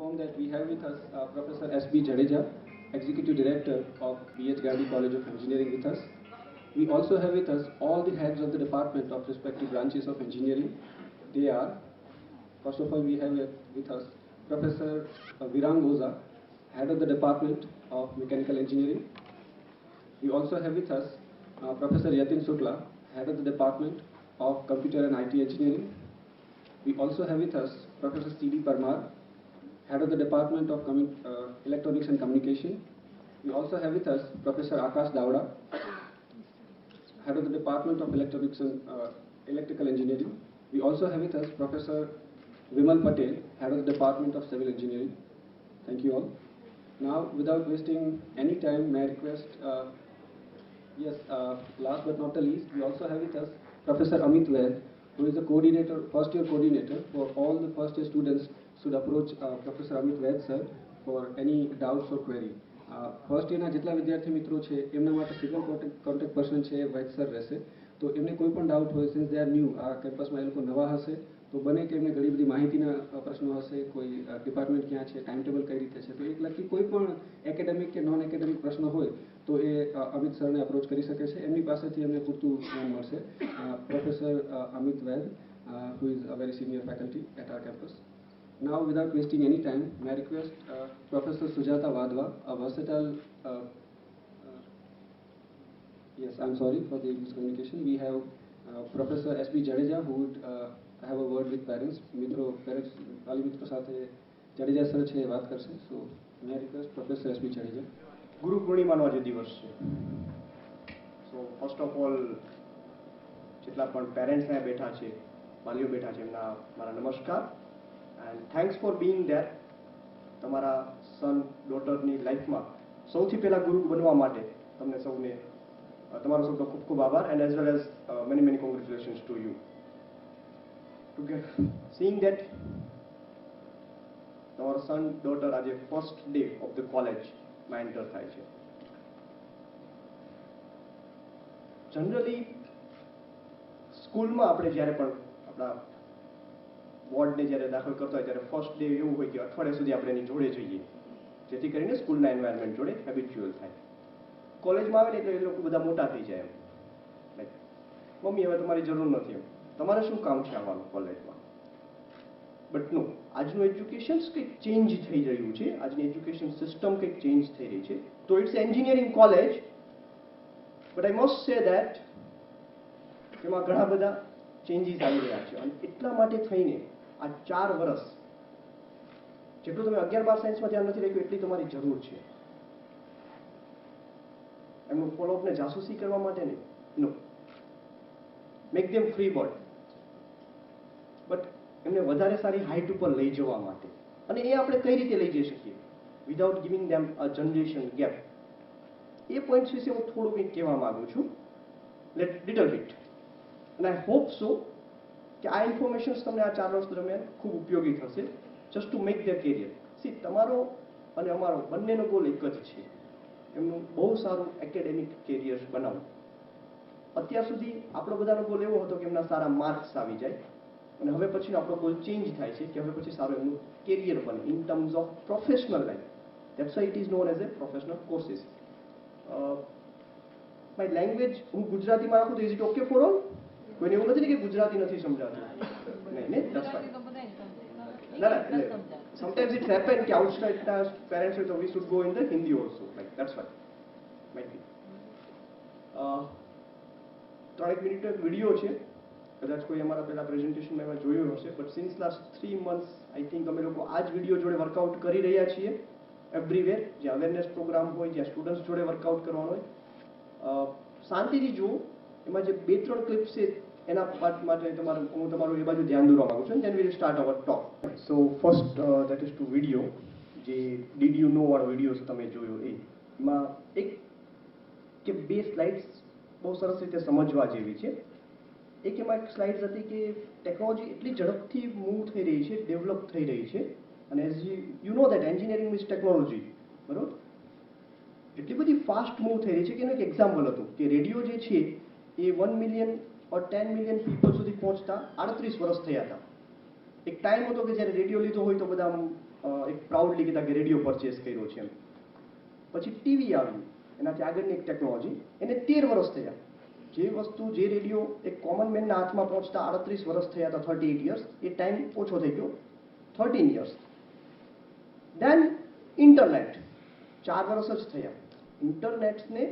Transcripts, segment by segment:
inform that we have with us Professor S.B. Jadeja, Executive Director of B.H. Gardi College of Engineering with us. We also have with us all the heads of the department of respective branches of engineering. They are, first of all, we have with us Professor Virang Oza, Head of the Department of Mechanical Engineering. We also have with us Professor Yatin Shukla, Head of the Department of Computer and IT Engineering. We also have with us Professor C.D. Parmar, Head of the Department of Electronics and Communication. We also have with us Professor Akash Davda, Head of the Department of Electronics and Electrical Engineering. We also have with us Professor Vimal Patel, Head of the Department of Civil Engineering. Thank you all. Now, without wasting any time, may I request, last but not the least, we also have with us Professor Amit Vaid, who is the coordinator, first year coordinator for all the first year students should approach Professor Amit Vaid sir for any doubts or query. First યરના જેટલા વિદ્યાર્થી મિત્રો છે એમના માટે single contact person છે વાઇટ sir રહેશે. તો એમને કોઈ પણ ડાઉટ હોય, સિન્સ દે આર ન્યૂ, આ કેમ્પસમાં એ લોકો નવા હશે, તો બને કે એમને ઘણી બધી માહિતીના પ્રશ્નો હશે, કોઈ ડિપાર્ટમેન્ટ ક્યાં છે, ટાઈમ ટેબલ કઈ રીતે છે, તો એક લગતી કોઈ પણ એકેડેમિક કે નોન એકેડેમિક પ્રશ્ન હોય તો એ અમિત સરને અપ્રોચ કરી શકે છે. એમની પાસેથી એમને પૂરતું જ્ઞાન મળશે. Professor Amit Vaid, who is a very senior faculty at our campus. Now, without wasting any time, may I request Professor Sujata Vadhva, a versatile, yes, I'm sorry for the miscommunication. We have Professor S.B. Jadeja, who would have a word with parents. Parents, વાલી મિત્રો સાથે Jadeja sir છે વાત કરશે. So, may I request Professor S.B. Jadeja. ગુરુ પૂર્ણિમાનો આજે દિવસ છે. સો ફર્સ્ટ ઓફ ઓલ જેટલા પણ પેરેન્ટ્સ અહીંયા બેઠા છે, વાલીઓ બેઠા છે, એમના મારા નમસ્કાર. And thanks for being there. તમારા સન ડોટરની લાઈફમાં સૌથી પહેલાં ગુરુ બનવા માટે તમને સૌને તમારો સૌનો ખૂબ ખૂબ આભાર. And as well as many many congratulations to you two gate seeing that તમારો સન ડોટર આજે ફર્સ્ટ ડે ઓફ ધ કોલેજમાં એન્ટર થાય છે. જનરલી સ્કૂલમાં આપણે જ્યારે પણ આપણા બોર્ડને જ્યારે દાખલ કરતા હોય ત્યારે ફર્સ્ટ ડે એવું હોય કે અઠવાડિયા સુધી આપણે એની જોડે જઈએ, જેથી કરીને સ્કૂલના એન્વાયરમેન્ટ જોડે હેબિચ્યુઅલ થાય. કોલેજમાં આવે ને એટલે એ લોકો બધા મોટા થઈ જાય એમ, લાઈક મમ્મી હવે તમારી જરૂર નથી, એમ તમારે શું કામ છે આવવાનું કોલેજમાં. બટ નો, આજનું એજ્યુકેશન કંઈક ચેન્જ થઈ રહ્યું છે, આજની એજ્યુકેશન સિસ્ટમ કંઈક ચેન્જ થઈ રહી છે. તો it's engineering college, but I must say that એમાં ઘણા બધા ચેન્જીસ આવી રહ્યા છે. અને એટલા માટે થઈને આ 4 વર્ષ જેટલું તમે 11-12 સાયન્સમાં ધ્યાન નથી રાખ્યું એટલી તમારી જરૂર છે. એમનું ફોલોઅપને જાસૂસી કરવા માટે નહીં, no, make them free bird, but એમને વધારે સારી હાઇટ ઉપર લઈ જવા માટે. અને એ આપણે કઈ રીતે લઈ જઈ શકીએ વિધાઉટ ગિવિંગ ધેમ અ જનરેશન ગેપ. એ પોઈન્ટ્સ વિશે હું થોડું કંઈક કહેવા માંગુ છું, લિટલ બીટ. અને આઈ હોપ સો કે આ ઇન્ફોર્મેશન્સ તમને આ 4 વર્ષ દરમિયાન ખૂબ ઉપયોગી થશે, just to make their career. See, તમારો અને અમારો બંનેનો ગોલ એક જ છે, એમનું બહુ સારું એકેડેમિક કેરિયર બનાવવું. અત્યાર સુધી આપણો બધાનો ગોલ એવો હતો કે એમના સારા માર્ક્સ આવી જાય, અને હવે પછીનો આપણો ગોલ ચેન્જ થાય છે કે હવે પછી સારું એમનું કેરિયર બને in terms of professional life. That's why it is known as a professional courses. My language હું ગુજરાતીમાં રાખું તો is it okay for all? કોઈને એવું નથી ને કે ગુજરાતી નથી સમજાતું? નહીં ને, ધેટ્સ ફાઇન. ના ના, એટલે સમટાઈમ્સ ઇટ્સ હેપન કે આઉટસાઇડના પેરેન્ટ્સ હોય તો we should go in the Hindi also, like that's fine, might be. 3 મિનિટનો એક વિડીયો છે, કદાચ કોઈ અમારા પહેલા પ્રેઝન્ટેશનમાં એમાં જોયું હશે, but since last 3 months I think અમે લોકો આ જ વિડીયો જોડે વર્કઆઉટ કરી રહ્યા છીએ એવરીવેર. જ્યાં અવેરનેસ પ્રોગ્રામ હોય, જ્યાં સ્ટુડન્ટ્સ જોડે વર્કઆઉટ કરવાનો હોય, શાંતિથી જુઓ. એમાં જે 2-3 ક્લિપ્સ છે એના પાર્ટ માટે હું તમારું એ બાજુ ધ્યાન દોરવા માંગુ છું. Then we will start our talk. So first that is to video, જે ડીડ યુ નો વાળો વિડીયો છે તમે જોયો એમાં એક કે 2 સ્લાઇડ્સ બહુ સરસ રીતે સમજવા જેવી છે. એક એમાં એક સ્લાઇડ્સ હતી કે ટેકનોલોજી એટલી ઝડપથી મૂવ થઈ રહી છે, ડેવલપ થઈ રહી છે, અને as you know that engineering is technology, બરોબર? એટલી બધી ફાસ્ટ મૂવ થઈ રહી છે કે એનું એક એક્ઝામ્પલ હતું કે રેડિયો જે છે એ 1 million or 10 million પીપલ સુધી પહોંચતા 38 વર્ષ થયા હતા. એક ટાઈમ હતો કે જ્યારે રેડિયો લીધો હોય તો બધા એક પ્રાઉડલી કીધા કે રેડિયો પરચેસ કર્યો છે એમ. પછી ટીવી આવ્યું, એનાથી આગળની એક ટેકનોલોજી, એને 13 વર્ષ થયા. જે વસ્તુ, જે રેડિયો એક કોમન મેનના હાથમાં પહોંચતા 38 વર્ષ થયા હતા, 38 યર્સ, એ ટાઈમ ઓછો થઈ ગયો, 13 યર્સ. દેન ઇન્ટરનેટ, 4 વર્ષ જ થયા. ઇન્ટરનેટને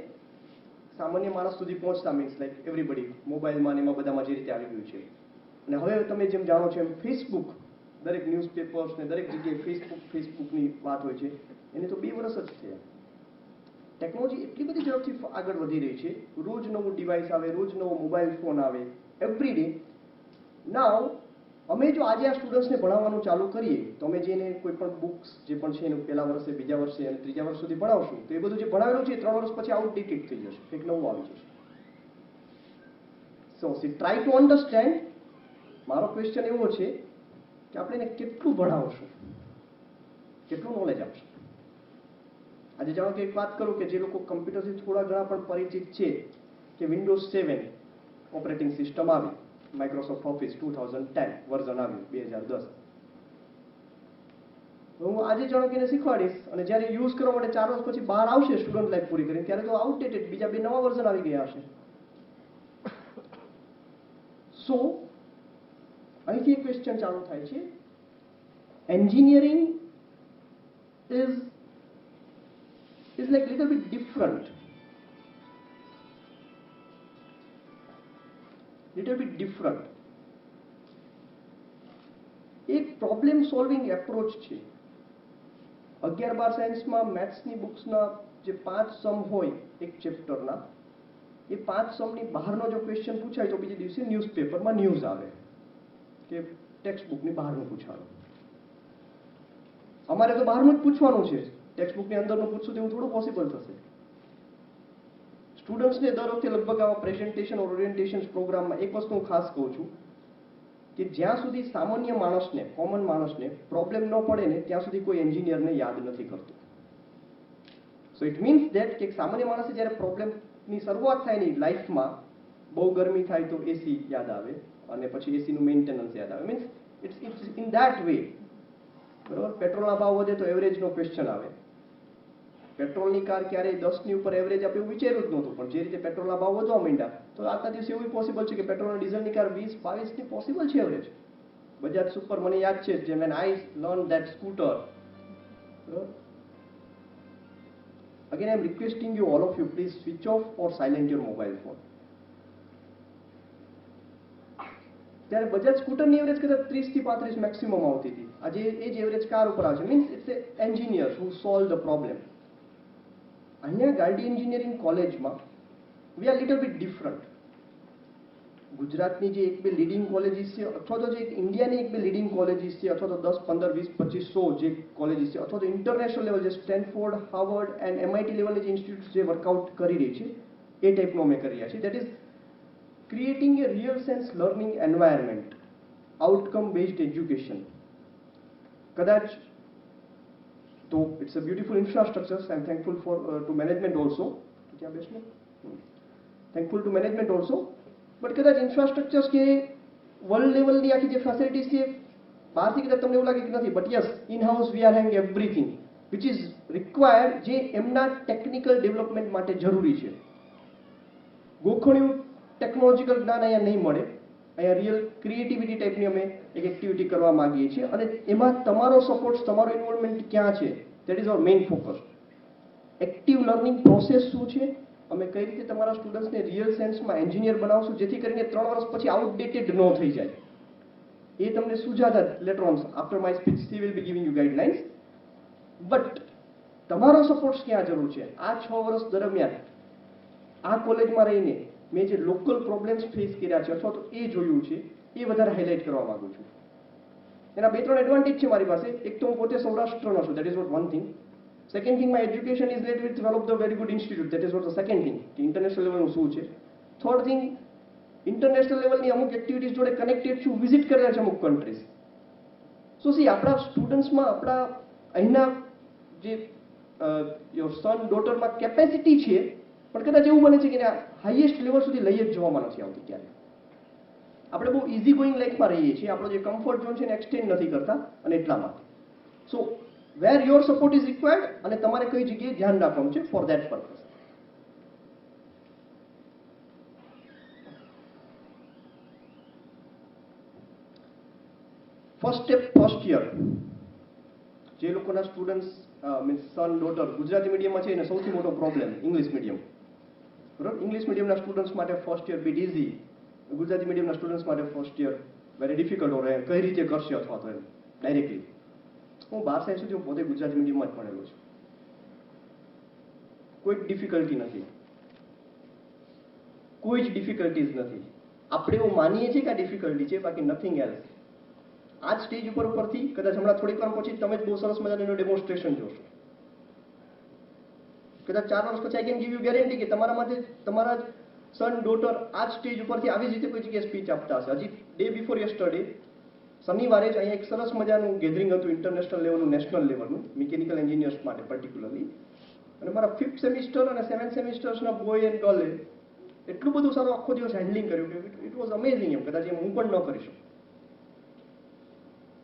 સામાન્ય માણસ સુધી પહોંચતા, મીન્સ લાઈક એવરીબડી મોબાઈલમાં ને એમાં બધામાં જે રીતે આવી ગયું છે. અને હવે તમે જેમ જાણો છો એમ ફેસબુક, દરેક ન્યૂઝપેપર્સ ને દરેક જગ્યાએ ફેસબુકની વાત હોય છે, એને તો 2 વર્ષ જ થયા. ટેકનોલોજી એટલી બધી ઝડપથી આગળ વધી રહી છે, રોજ નવું ડિવાઇસ આવે, રોજ નવો મોબાઈલ ફોન આવે, એવરી ડે. નાવ અમે જો આજે આ સ્ટુડન્ટ્સને ભણાવવાનું ચાલુ કરીએ તો અમે જેને કોઈ પણ બુક્સ જે પણ છે એનું પહેલા વર્ષે, બીજા વર્ષે અને ત્રીજા વર્ષ સુધી ભણાવશું, તો એ બધું જે ભણાવેલું છે 3 વર્ષ પછી આઉટડેટેડ થઈ જશે, કંઈક નવું આવી જશે. સો ટ્રાય ટુ અન્ડરસ્ટેન્ડ. મારો ક્વેશ્ચન એવો છે કે આપણે એને કેટલું ભણાવશું, કેટલું નોલેજ આપશું. આજે જાણો કે એક વાત કરું કે જે લોકો કમ્પ્યુટરથી થોડા ઘણા પણ પરિચિત છે, કે વિન્ડોઝ 7 ઓપરેટિંગ સિસ્ટમ આવી, માઇક્રોસોફ્ટ ઓફિસ 2010 વર્ઝન આવ્યું 2010. હું આજે જાણો કે એને શીખવાડીશ અને જ્યારે યુઝ કરવા માટે 4 વર્ષ પછી બહાર આવશે સ્ટુડન્ટ લાઈફ પૂરી કરીને, ત્યારે તો આઉટડેટેડ બીજા 2 નવા વર્ઝન આવી ગયા હશે. સો અહીંથી એક ક્વેશ્ચન ચાલુ થાય છે. Engineering is like little bit different. એક પ્રોબ્લેમ સોલ્વિંગ એપ્રોચ છે. 11-12 સાયન્સમાં મેથ્સની બુક્સના જે 5 સમ હોય એક ચેપ્ટરના, એ 5 સમની બહારનો જો ક્વેશ્ચન પૂછાય તો બીજે દિવસે ન્યૂઝપેપરમાં ન્યૂઝ આવે કે ટેક્સ્ટ બુકની બહારનું પૂછવાનું. અમારે તો બહારનું જ પૂછવાનું છે, ટેક્સ્ટ બુકની અંદરનું પૂછશું તો એવું થોડું પોસિબલ થશે. સ્ટુડન્ટ્સને દર વખતે લગભગ આવા પ્રેઝન્ટેશન ઓરિએન્ટેશન પ્રોગ્રામમાં એક વસ્તુ હું ખાસ કહું છું કે જ્યાં સુધી સામાન્ય માણસને, કોમન માણસને પ્રોબ્લેમ ન પડે ને ત્યાં સુધી કોઈ એન્જિનિયરને યાદ નથી કરતું. સો ઇટ મીન્સ ધેટ કે સામાન્ય માણસે જ્યારે પ્રોબ્લેમની શરૂઆત થાય ને લાઈફમાં, બહુ ગરમી થાય તો એસી યાદ આવે અને પછી એસીનું મેન્ટેનન્સ યાદ આવે. Means it's in that way. બરાબર, પેટ્રોલના ભાવ વધે તો એવરેજનો ક્વેશ્ચન આવે. પેટ્રોલની કાર ક્યારેય 10ની ઉપર એવરેજ આપે એવું વિચાર્યું જ નહોતું, પણ જે રીતે પેટ્રોલના ભાવ વધવા માંડ્યા તો આજના દિવસે એવું પોસિબલ છે કે પેટ્રોલ અને ડીઝલની કાર 20-22ની પોસિબલ છે એવરેજ. બજાજ સુપર મને યાદ છે, જે when I learned that scooter. Again, I am requesting you, all of you, please switch off or silent your mobile phone. ત્યારે બજાજ સ્કૂટરની એવરેજ કદાચ 30 થી 35 મેક્સિમમ આવતી હતી. આજે એ જ એવરેજ કાર ઉપર આવે છે. Means it's a engineer who solve the problem. અહીંયા ગાડી એન્જિનિયરિંગ કોલેજમાં we are little bit different. ગુજરાતની જે 1-2 લીડિંગ કોલેજીસ છે, અથવા તો જે ઇન્ડિયાની 1-2 લીડિંગ કોલેજીસ છે, અથવા તો 10, 15, 20, 25, 100 જે કોલેજીસ છે, અથવા તો ઇન્ટરનેશનલ લેવલ જે સ્ટેનફોર્ડ, હાર્વર્ડ એન્ડ MIT લેવલની જે ઇન્સ્ટિટ્યૂટ જે વર્કઆઉટ કરી રહી છે, એ ટાઈપનું અમે કરી રહ્યા છીએ. That is creating a real sense learning environment, outcome based education. Kadach, though it's a beautiful infrastructure, I'm thankful to management also. Thankful to management also, but kadach infrastructures ke world level ની આખી જે facilities છે બહારથી કદાચ તમને એવું લાગે કે નથી, but yes, in house we are having everything which is required, જે એમના ટેકનિકલ ડેવલપમેન્ટ માટે જરૂરી છે. ગોખણ્યું ટેકનોલોજીકલ જ્ઞાન અહીંયા નહીં મળે. અહીંયા રિયલ ક્રિએટિવિટી ટાઈપની અમે એક એક્ટિવિટી કરવા માંગીએ છીએ અને એમાં તમારો સપોર્ટ, તમારો ઇન્વોલ્વમેન્ટ ક્યાં છે, that is our main focus. Active learning process શું છે, અમે કઈ રીતે તમારા સ્ટુડન્ટ્સને રિયલ સેન્સમાં એન્જિનિયર બનાવશું જેથી કરીને 3 વર્ષ પછી આઉટડેટેડ ન થઈ જાય. એ તમને Sujata letter on after my speech she will be giving you guidelines. But તમારો સપોર્ટ ક્યાં જરૂર છે? આ 6 વર્ષ દરમિયાન આ કોલેજમાં રહીને મેં જે લોકલ પ્રોબ્લેમ્સ ફેસ કર્યા છે અથવા તો એ જોયું છે, એ વધારે હાઇલાઇટ કરવા માંગુ છું. એના 2-3 એડવાન્ટેજ છે મારી પાસે. એક તો હું પોતે સૌરાષ્ટ્રનો છું, that is what one thing. Second thing, my education is let with one of the very good institute, that is what the second thing, કે ઇન્ટરનેશનલ લેવલનું શું છે. થર્ડ થિંગ, ઇન્ટરનેશનલ લેવલની અમુક એક્ટિવિટીઝ જોડે કનેક્ટેડ છું, વિઝિટ કરેલા છે અમુક કન્ટ્રીઝ. સો સી આપણા સ્ટુડન્ટ્સમાં, આપણા અહીંના જે યોર સન ડોટરમાં કેપેસિટી છે, પણ કદાચ એવું બને છે કે હાઈએસ્ટ લેવલ સુધી લઈ જ જવામાં નથી આવતી ક્યારે. આપણે બહુ ઇઝી ગોઈંગ લાઈફમાં રહીએ છીએ, આપણો જે કમ્ફર્ટ ઝોન છે એને એક્સટેન્ડ નથી કરતા અને એટલા માટે. So where your support is required અને તમારે કઈ જગ્યાએ ધ્યાન રાખવાનું છે for that purpose. First step, first year. જે લોકોના students means son daughter Gujarati મીડિયમમાં છે એને સૌથી મોટો પ્રોબ્લેમ ઇંગ્લિશ મીડિયમ. બરાબર, ઇંગ્લિશ મીડિયમના સ્ટુડન્ટ્સ માટે first year bit easy, Gujarati મીડિયમના સ્ટુડન્ટ્સ માટે ફર્સ્ટ યર વેરી ડિફિકલ્ટ હોય. કઈ રીતે કરશે અથવા તો એમ ડાયરેક્ટલી. હું 12 સાયન્સ સુધી પોતે ગુજરાતી મીડિયમમાં જ ભણેલો છું. કોઈ ડિફિકલ્ટી નથી, કોઈ જ ડિફિકલ્ટીઝ નથી. આપણે એવું માનીએ છીએ કે આ ડિફિકલ્ટી છે, બાકી નથિંગ એલ્સ. આ જ સ્ટેજ ઉપરથી કદાચ હમણાં થોડીક વાર પછી તમે જ બહુ સરસ મજાનું એનું ડેમોન્સ્ટ્રેશન જોશો. કદાચ 4 વર્ષ પછી I can give you guarantee કે તમારા માટે તમારા સન ડોટર આ જ સ્ટેજ ઉપરથી આવી જ રીતે કોઈ જગ્યાએ સ્પીચ આપતા હશે. હજી ડે બિફોર યસ્ટરડે શનિવારે જ અહીંયા એક સરસ મજાનું ગેધરિંગ હતું ઇન્ટરનેશનલ લેવલનું, નેશનલ લેવલનું, મિકેનિકલ એન્જિનિયર્સ માટે પર્ટિક્યુલરલી. અને મારા 5th સેમિસ્ટર અને 7th સેમિસ્ટર્સના બોય એન્ડ ગર્લે એટલું બધું સારું આખો દિવસ હેન્ડલિંગ કર્યું કે ઇટ વોઝ અમેઝિંગ. એમ કદાચ હું પણ ન કરી શકું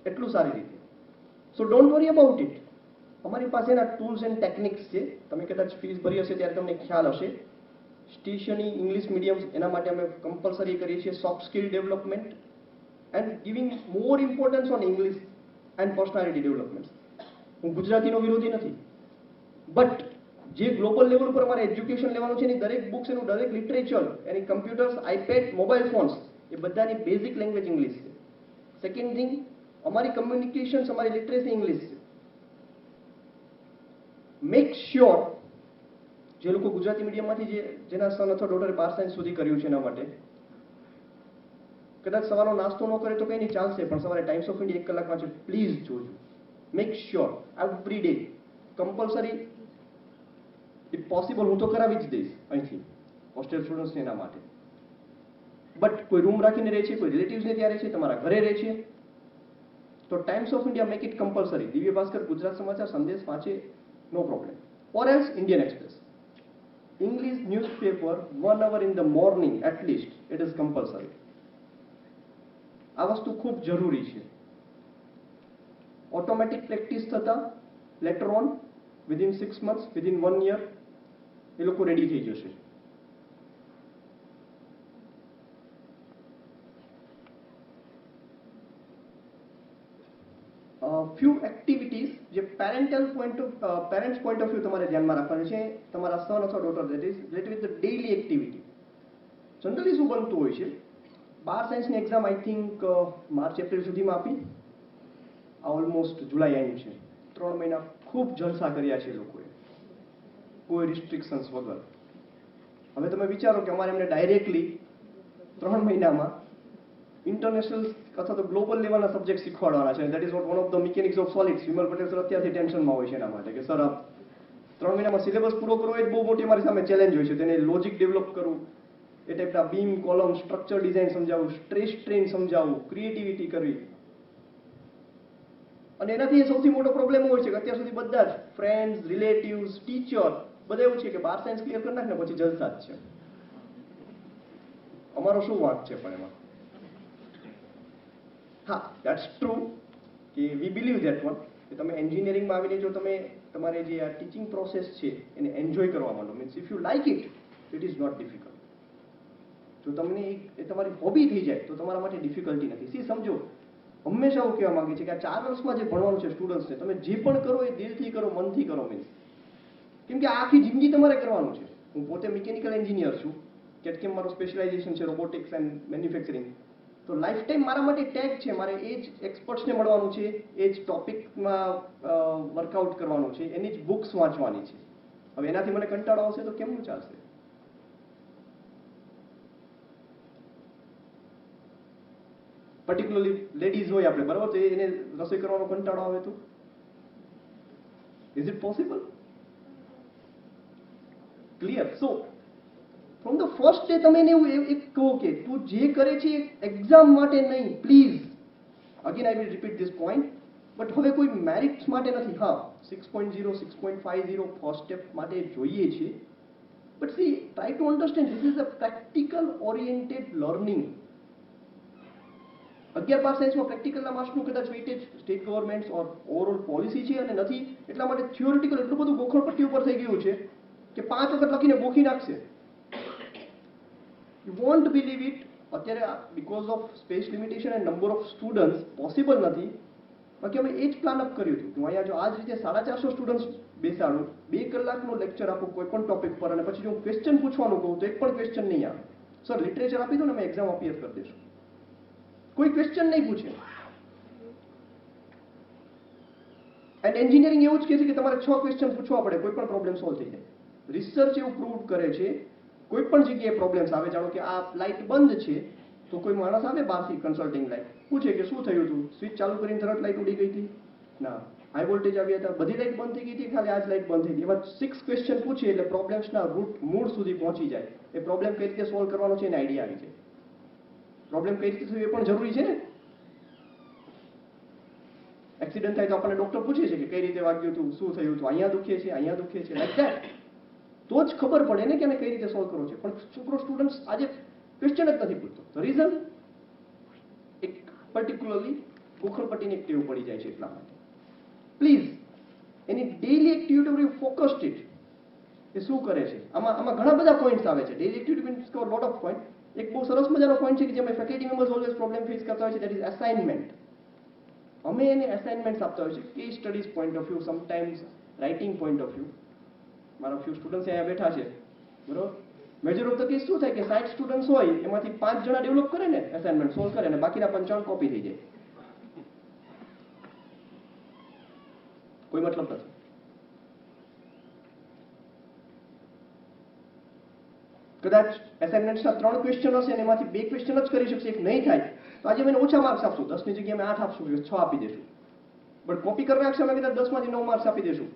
એટલું સારી રીતે. સો ડોન્ટ વરી અબાઉટ ઇટ. અમારી પાસે એના ટૂલ્સ એન્ડ ટેકનિક્સ છે. તમે કદાચ ફીસ ભરી હશે ત્યારે તમને ખ્યાલ હશે. સ્ટેશનરી ઇંગ્લિશ મીડિયમ એના માટે અમે કમ્પલસરી કરીએ છીએ soft skill development and giving more importance on English and personality development. હું ગુજરાતીનો વિરોધી નથી, બટ જે ગ્લોબલ લેવલ ઉપર અમારે એજ્યુકેશન લેવાનું છે એની દરેક બુક્સ, એનું દરેક લિટરેચર, એની કમ્પ્યુટર્સ, આઈપેડ, મોબાઈલ ફોન્સ એ બધાની બેઝિક લેંગ્વેજ ઇંગ્લિશ છે. સેકન્ડ થિંગ, અમારી કમ્યુનિકેશન્સ, અમારી લિટરેસી ઇંગ્લિશ છે. મેક શ્યોર જે લોકો ગુજરાતી મીડિયમમાંથી જેના સન અથવા ડોટરે 12 સાયન્સ સુધી કર્યું છે એના માટે કદાચ સવારનો નાસ્તો ન કરે તો કંઈ નહીં, ચાલશે, પણ સવારે ટાઈમ્સ ઓફ ઇન્ડિયા 1 કલાક વાંચે પ્લીઝ જોજો. Make sure every day compulsory. If possible હું તો કરાવી જ દઈશ અહીંથી હોસ્ટેલ સ્ટુડન્ટ્સને એના માટે. બટ કોઈ રૂમ રાખીને રહે છે, કોઈ રિલેટિવ્સને ત્યાં રહે છે, તમારા ઘરે રહે છે, તો Times of India make it compulsory. Divya Bhaskar, Gujarat Samachar, Sandesh વાંચે, no problem. Or else Indian Express. English newspaper 1 hour in the morning at least, it is compulsory. આ વસ્તુ ખૂબ જરૂરી છે. ઓટોમેટિક પ્રેક્ટિસ થતા letter on within 6 months, within 1 year એ લોકો ready થઈ જશે. ફ્યુ એક્ટિવિટીઝ જે પેરેન્ટ્સ પોઈન્ટ ઓફ વ્યૂ તમારે ધ્યાનમાં રાખવાનું છે. તમારા સન અથવા daughter that is related with the daily activity. Generally શું બનતું હોય છે, 12 સાયન્સની exam I think March April સુધીમાં આપી. આ ઓલમોસ્ટ જુલાઈ એન્ડ છે. 3 મહિના ખૂબ જલસા કર્યા છે લોકોએ, કોઈ રિસ્ટ્રિક્શન્સ વગર. હવે તમે વિચારો કે અમારે એમને ડાયરેક્ટલી 3 મહિનામાં ઇન્ટરનેશનલ અથવા તો ગ્લોબલ લેવલના સબ્જેક્ટ શીખવાડવાના છે. That is what one of the mechanics of solids. Vimal Patel sir અત્યારથી ટેન્શનમાં હોય છે એના માટે કે સર આ 3 મહિનામાં સિલેબસ પૂરો કરવો એ જ બહુ મોટી અમારી સામે ચેલેન્જ હોય છે. તેને લોજિક ડેવલપ કરવું, એ ટાઈપના બીમ, કોલમ, સ્ટ્રક્ચર ડિઝાઇન સમજાવવું, સ્ટ્રેસ સ્ટ્રેન સમજાવવું, ક્રિએટિવિટી કરવી. અને એનાથી એ સૌથી મોટો પ્રોબ્લેમ હોય છે કે અત્યાર સુધી બધા જ ફ્રેન્ડ્સ, રિલેટિવ્સ, ટીચર બધા એવું છે કે 12 સાયન્સ ક્લિયર કરી નાખ ને પછી જલસા જ છે. અમારો શું વાંક છે પણ એમાં? હા, દેટ્સ ટ્રુ કે વી બિલીવ ધેટ વન કે તમે એન્જિનિયરિંગમાં આવીને જો તમે તમારે જે આ ટીચિંગ પ્રોસેસ છે એને એન્જોય કરવા માંડો, means if you like it, it is not difficult. જો તમને એ તમારી હોબી થઈ જાય તો તમારા માટે ડિફિકલ્ટી નથી. સી સમજો, હંમેશા હું કહેવા માંગુ છું કે આ 4 વર્ષમાં જે ભણવાનું છે સ્ટુડન્ટ્સને, તમે જે પણ કરો એ દિલથી કરો, મનથી કરો. મીન્સ કેમ કે આખી જિંદગી તમારે કરવાનું છે. હું પોતે મિકેનિકલ એન્જિનિયર છું. કેટકેમ મારું સ્પેશિયલાઇઝેશન છે રોબોટિક્સ એન્ડ મેન્યુફેક્ચરિંગ. તો લાઈફ ટાઈમ મારા માટે ટેગ છે. મારે એ જ એક્સપર્ટ્સને મળવાનું છે, એ જ ટોપિકમાં વર્કઆઉટ કરવાનું છે, એની જ બુક્સ વાંચવાની છે. હવે એનાથી મને કંટાળો આવશે તો કેમનું ચાલશે? પર્ટિક્યુલરલી લેડીઝ હોય આપણે, બરાબર, તો એને રસોઈ કરવાનો કંટાળો આવે તો is it possible? Clear? So from the first day તમે એને એવું કહો કે તું જે કરે છે એક્ઝામ માટે નહીં, please. Again I will repeat this point. But હવે કોઈ મેરિટ્સ માટે નથી. હા, 6.0, 6.50 ફર્સ્ટ સ્ટેપ માટે જોઈએ છે. But she, try to understand this is a practical oriented learning. 11-12 સાયન્સમાં પ્રેક્ટિકલના માર્ક્સનું કદાચ વેઇટેજ સ્ટેટ ગવર્મેન્ટ્સ ઓર ઓવરઓલ પોલિસી છે અને નથી, એટલા માટે થિયોરિટિકલ એટલું બધું ગોખણપટ્ટી ઉપર થઈ ગયું છે કે 5 વખત લખીને ગોખી નાખશે. You won't believe it. અત્યારે because of space limitation and number of students possible નથી. બાકી અમે એ જ પ્લાન અપ કર્યું હતું. હું અહીંયા જો આ જ રીતે 450 સ્ટુડન્ટ્સ બેસાડું, 2 કલાકનો લેક્ચર આપું કોઈ પણ ટોપિક પર, અને પછી જો હું ક્વેશ્ચન પૂછવાનું કહું તો એક પણ ક્વેશ્ચન નહીં આવે. સર લિટરેચર આપી દો ને, અમે એક્ઝામ અપિયર કરી દઈશું. કોઈ ક્વેશ્ચન નહીં પૂછે. એન્ડ એન્જિનિયરિંગ એવું જ કહે છે કે તમારે 6 ક્વેશ્ચન પૂછવા પડે, કોઈ પણ પ્રોબ્લેમ સોલ્વ થઈ જાય. રિસર્ચ એવું પ્રૂવ કરે છે, કોઈ પણ જગ્યાએ પ્રોબ્લેમ્સ આવે, જાણો કે આ લાઇટ બંધ છે, તો કોઈ માણસ આવે બહારથી કન્સલ્ટિંગ લાઇટ પૂછે કે શું થયું હતું, સ્વિચ ચાલુ કરીને તરત લાઇટ ઉડી ગઈ હતી, ના હાઈ વોલ્ટેજ આવ્યા હતા, બધી લાઇટ બંધ થઈ ગઈ હતી, ખાલી આ જ લાઇટ બંધ થઈ ગઈ. એમાં 6 ક્વેશ્ચન પૂછીએ એટલે પ્રોબ્લેમ્સના રૂટ મૂળ સુધી પહોંચી જાય. એ પ્રોબ્લેમ કઈ રીતે સોલ્વ કરવાનો છે એને આઈડિયા આવી જાય. પ્રોબ્લેમ કઈ રીતે થયું એ પણ જરૂરી છે ને. એક્સિડન્ટ થાય તો આપણને ડોક્ટર પૂછે છે કે કઈ રીતે વાગ્યું હતું, શું થયું હતું, અહીંયા દુખે છે, અહીંયા દુખે છે, લાઈક ધેટ. તો જ ખબર પડે ને કે એને કઈ રીતે સોલ્વ કરવો છે. પણ છોકરો સ્ટુડન્ટ્સ આજે ક્વેશ્ચન જ નથી પૂછતો. રીઝન એક પર્ટિક્યુલરલી ગોખણપટ્ટીની એક ટેવ પડી જાય છે એટલા માટે. પ્લીઝ એની ડેઇલી એક્ટિવિટી ઉપર ફોકસ્ડ ઇટ. એ શું કરે છે આમાં ઘણા બધા પોઈન્ટ્સ આવે છે. Daily activity means cover lot of point. એક બહુ સરસ મજાનો પોઈન્ટ છે કે જેમાં faculty members always problem face કરતા હોય છે, દેટ ઇઝ અસાઇનમેન્ટ. અમે એને અસાઇનમેન્ટ્સ આપતા હોય છે, case studies point of view, sometimes writing point of view. મારા ફ્યુ સ્ટુડન્ટ્સ અહીંયા બેઠા છે, બરોબર. મેજર ઓફ ધ કેસ શું થાય કે 60 સ્ટુડન્ટ્સ હોય એમાંથી 5 જણા ડેવલપ કરે ને, અસાઇનમેન્ટ સોલ્વ કરે, અને બાકીના 55 કોપી થઈ જાય. કોઈ મતલબ નથી. કદાચ અસાઇનમેન્ટ્સના 3 ક્વેશ્ચન હશે અને એમાંથી 2 ક્વેશ્ચન જ કરી શકશે, એક નહીં થાય તો આજે અમે ઓછા માર્ક્સ આપશું, 10 ની જગ્યાએ અમે 8 આપશું, 6 આપી દેશું. બટ કોપી કરવા આવશે અમે કદાચ 10 માંથી 9 માર્ક્સ આપી દેશું.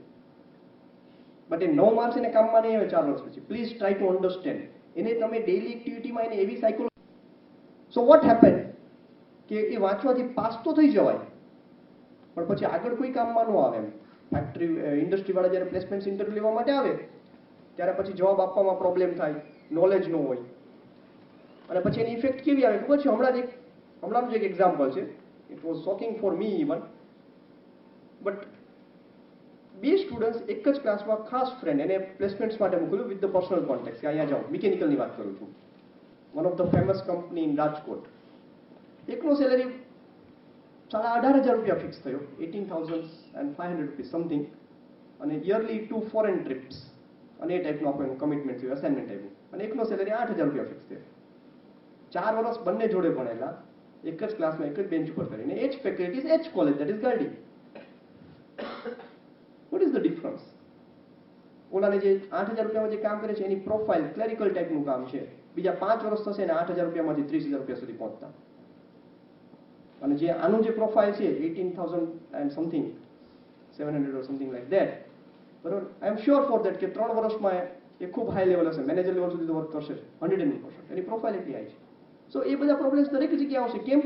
બટ એ 9 માર્ક્સ એને કામમાં નહીં આવે 4 વર્ષ પછી. Please try to understand. એને તમે ડેઇલી એક્ટિવિટીમાં એને એવી સાયકોલોજી. સો વોટ હેપન કે એ વાંચવાથી પાસ તો થઈ જવાય, પણ પછી આગળ કોઈ કામમાં ન આવે. એમ ફેક્ટરી ઇન્ડસ્ટ્રી વાળા જ્યારે પ્લેસમેન્ટ ઇન્ટરવ્યુ લેવા માટે આવે ત્યારે પછી જવાબ આપવામાં પ્રોબ્લેમ થાય, નોલેજ ન હોય, અને પછી એની ઇફેક્ટ કેવી આવે ખબર છે? હમણાંનું જ એક એક્ઝામ્પલ છે. It was shocking for me even. But 2 students એક જ ક્લાસમાં, ખાસ ફ્રેન્ડ, એને પ્લેસમેન્ટ્સ માટે મોકલ્યું વિથ ધ પર્સનલ કોન્ટેક્ટ કે અહીંયા જાઓ. મિકેનિકલની વાત કરું છું, one of the famous company in Rajkot. એકનો સેલેરી ₹18,500 ફિક્સ થયો, 18,500 રૂપીસ સમથિંગ, અને યરલી 2 ફોરેન ટ્રીપ્સ, અને એ ટાઈપનું આપણું કમિટમેન્ટ થયું, અસાઇનમેન્ટ આપ્યું, અને એકનો સેલેરી ₹8,000 ફિક્સ થયો. 4 વર્ષ બંને જોડે ભણેલા, એક જ ક્લાસમાં, એક જ બેન્ચ ઉપર કરીને, એ જ ફેકલ્ટીઝ, એ જ college, that is Gardi. What is the difference? ઓલાને જે ₹8,000 જે કામ કરે છે એની પ્રોફાઇલ ક્લેરિકલ ટાઈપનું કામ છે, બીજા 5 વર્ષ થશે ને ₹8,000 માંથી ₹30,000 સુધી પહોંચતા. અને જે આનું જે પ્રોફાઇલ છે 18,000 and something, 700 or something like that, બરોબર. આઈ એમ શ્યોર ફોર દેટ કે 3 વર્ષમાં એ ખૂબ હાઈ લેવલ હશે, મેનેજર લેવલ સુધી તો વર્ક કરશે 101%. એની પ્રોફાઇલ એટલી હાઈ છે. સો એ બધા પ્રોબ્લેમ્સ દરેક જગ્યાએ આવશે. કેમ?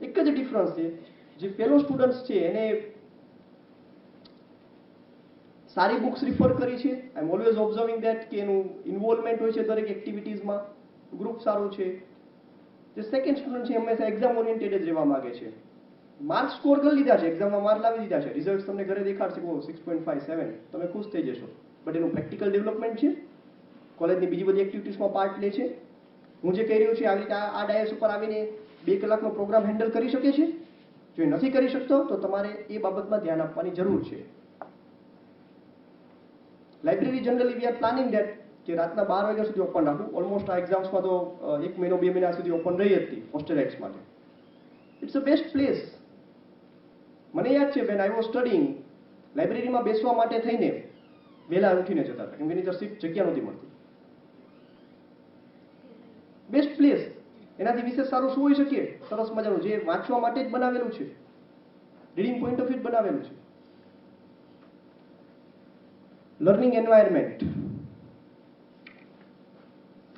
એક જ ડિફરન્સ છે, જે ફેલો સ્ટુડન્ટ્સ છે એને સારી બુક્સ રિફર કરી છે. આઈ એમ ઓલવેઝ ઓબ્ઝર્વિંગ દેટ કે એનું ઇન્વોલ્વમેન્ટ હોય છે દરેક એક્ટિવિટીઝમાં, ગ્રુપ સારું છે. જે સેકન્ડ સ્ટુડન્ટ છે હંમેશા એક્ઝામ ઓરિએન્ટેડ જ રહેવા માંગે છે. માર્ક્સ સ્કોર કરી લીધા છે, એક્ઝામમાં માર્ક લાવી દીધા છે, રિઝલ્ટ તમને ઘરે દેખાડશે 6.57, તમે ખુશ થઈ જશો. બટ એનું પ્રેક્ટિકલ ડેવલપમેન્ટ છે, કોલેજની બીજી બધી એક્ટિવિટીઝમાં પાર્ટ લે છે. હું જે કહી રહ્યો છું આવી રીતે આ ડાયસ ઉપર આવીને 2 કલાકનો પ્રોગ્રામ હેન્ડલ કરી શકે છે? જો એ નથી કરી શકતો તો તમારે એ બાબતમાં ધ્યાન આપવાની જરૂર છે. Library generally we are planning that કે રાતના 12 વાગ્યા સુધી ઓપન રાખવું. ઓલમોસ્ટ આ એક્ઝામ્સમાં તો 1 મહિનો 2 મહિના સુધી ઓપન રહી હતી હોસ્ટેલાઇટ્સ માટે. It's a best place. મને યાદ છે વેન આઈ વોઝ સ્ટડીંગ, લાઇબ્રેરીમાં બેસવા માટે થઈને વહેલા ઉઠીને જતા હતા, કેમ કે એની સીટ જગ્યા નહોતી મળતી. Best place. એનાથી વિશેષ સારું શું હોઈ શકે? સરસ મજાનું જે વાંચવા માટે જ બનાવેલું છે, રીડિંગ પોઈન્ટ ઓફ વ્યૂ બનાવેલું છે. Learning environment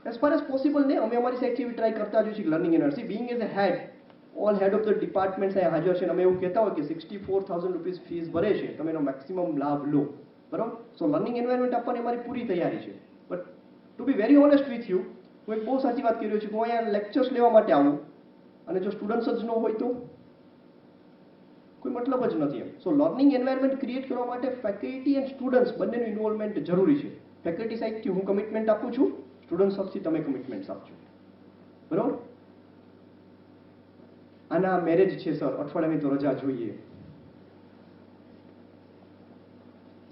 as far as possible ને અમે અમારી સાઈડથી એવી ટ્રાય કરતા જોઈએ છીએ. Learning environment, being as a head, all head of the departments અહીંયા હાજર છે, અમે એવું કહેતા હોય કે 64,000 રૂપીસ ફીસ ભરે છે, તમે એનો મેક્સિમમ લાભ લો, બરાબર. સો લર્નિંગ એન્વાયરમેન્ટ આપવાની અમારી પૂરી તૈયારી છે. But two be very honest with you, હું એક બહુ સાચી વાત કરી રહ્યો છું કે હું અહીંયા લેક્ચર્સ લેવા માટે આવું, અને જો સ્ટુડન્ટ્સ જ ન હોય તો કોઈ મતલબ જ નથી એમ. સો લર્નિંગ એન્વાયરમેન્ટ ક્રિએટ કરવા માટે ફેકલ્ટી એન્ડ સ્ટુડન્ટ્સ બંનેનું ઇન્વોલ્વમેન્ટ જરૂરી છે. ફેકલ્ટી સાઇડથી હું કમિટમેન્ટ આપું છું, સ્ટુડન્ટ સાઇડથી તમે કમિટમેન્ટ આપજો. બરોબર? આના મેરેજ છે સર, અઠવાડિયાની તો રજા જોઈએ.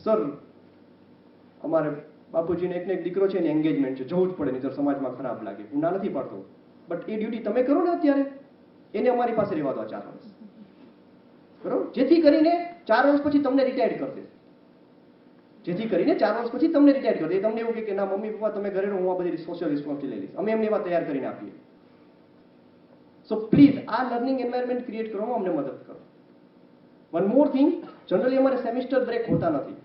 સર અમારે બાપુજીને એકને એક દીકરો છે, એની એન્ગેજમેન્ટ છે, જવું જ પડે, નહીં તો સમાજમાં ખરાબ લાગે. હું ના નથી પાડતો, બટ એ ડ્યુટી તમે કરો ને અત્યારે, એને અમારી પાસે રહેવા દો 4 વર્ષ. બરોબર? જેથી કરીને 4 વર્ષ પછી તમને રિટાયર્ડ કરી દે. જેથી કરીને 4 વર્ષ પછી તમને રિટાયર્ડ કરી દે. તમને એવું કે ના મમ્મી પપ્પા તમે ઘરે રહો, હું આ બધી સોશિયલ રિસ્પોન્સિબિલિટી લઈશ. અમે એમને એવા તૈયાર કરીને આપીએ. સો પ્લીઝ આ લર્નિંગ એન્વાયરમેન્ટ ક્રિએટ કરવામાં અમને મદદ કરો. વન મોર થિંગ, જનરલી અમારે સેમિસ્ટર બ્રેક હોતા નથી.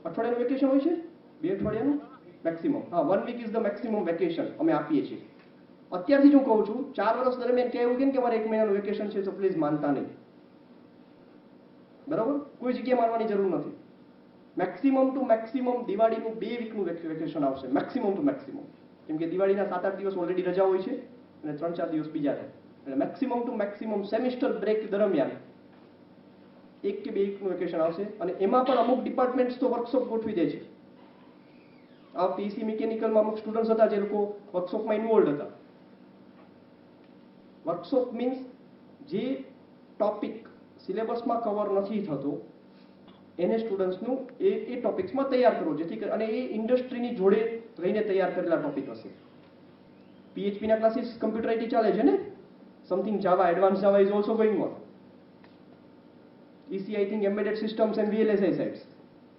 અઠવાડિયાનું વેકેશન હોય છે, 2 અઠવાડિયાનું મેક્સિમમ. હા, 1 week is the maximum vacation અમે આપીએ છીએ. અત્યારથી જ હું કહું છું, 4 વર્ષ દરમિયાન ક્યાં એવું કે અમારે 1 મહિનાનું વેકેશન છે, તો પ્લીઝ માનતા નહીં. બરાબર? કોઈ જગ્યાએ માનવાની જરૂર નથી. મેક્સિમમ ટુ મેક્સિમમ દિવાળીનું 2 વીકનું વેકેશન આવશે, મેક્સિમમ ટુ મેક્સિમમ. કેમ કે દિવાળીના 7-8 દિવસ ઓલરેડી રજા હોય છે અને 3-4 દિવસ બીજા રહે. એટલે maximum to maximum semester break દરમિયાન 1 કે 2 વીકનું વેકેશન આવશે. અને એમાં પણ અમુક ડિપાર્ટમેન્ટ્સ તો વર્કશોપ ગોઠવી દે છે. આ પીસી મિકેનિકલમાં અમુક સ્ટુડન્ટ્સ હતા જે લોકો વર્કશોપમાં ઇન્વોલ્વ હતા. વર્કશોપ મીન્સ જે ટોપિક સિલેબસમાં કવર નથી થતો એને સ્ટુડન્ટ્સનું એ ટોપિક્સમાં તૈયાર કરવો, જેથી કરી અને એ ઇન્ડસ્ટ્રીની જોડે રહીને તૈયાર કરેલા ટોપિક હશે. પીએચપીના ક્લાસીસ કમ્પ્યુટર આઈટી ચાલે છે ને, something Java, advance Java is also going on. EC, I think embedded systems and VLSI sides.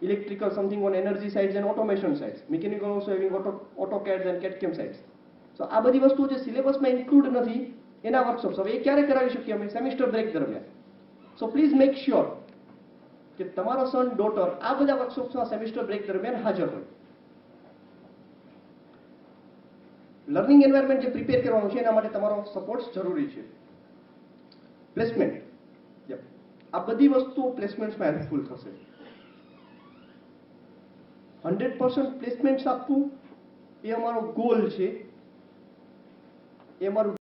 Electrical, something on energy sides and automation sides. Mechanical also having AutoCAD and CAD/CAM sides. So આ બધી વસ્તુઓ જે સિલેબસમાં include નથી એના workshops હવે એ ક્યારે કરાવી શકીએ અમે? સેમિસ્ટર બ્રેક દરમિયાન. સો પ્લીઝ મેક શ્યોર કે તમારો સન ડોટર આ બધા વર્કશોપ્સમાં સેમિસ્ટર બ્રેક દરમિયાન હાજર હોય. લર્નિંગ એન્વાયરમેન્ટ જે પ્રિપેર કરવાનું છે એના માટે તમારો સપોર્ટ જરૂરી છે. પ્લેસમેન્ટ, આ બધી વસ્તુઓ પ્લેસમેન્ટ્સમાં હેલ્પફુલ થશે. 100% પ્લેસમેન્ટ્સ આપવું એ અમારો ગોલ છે, એ અમારું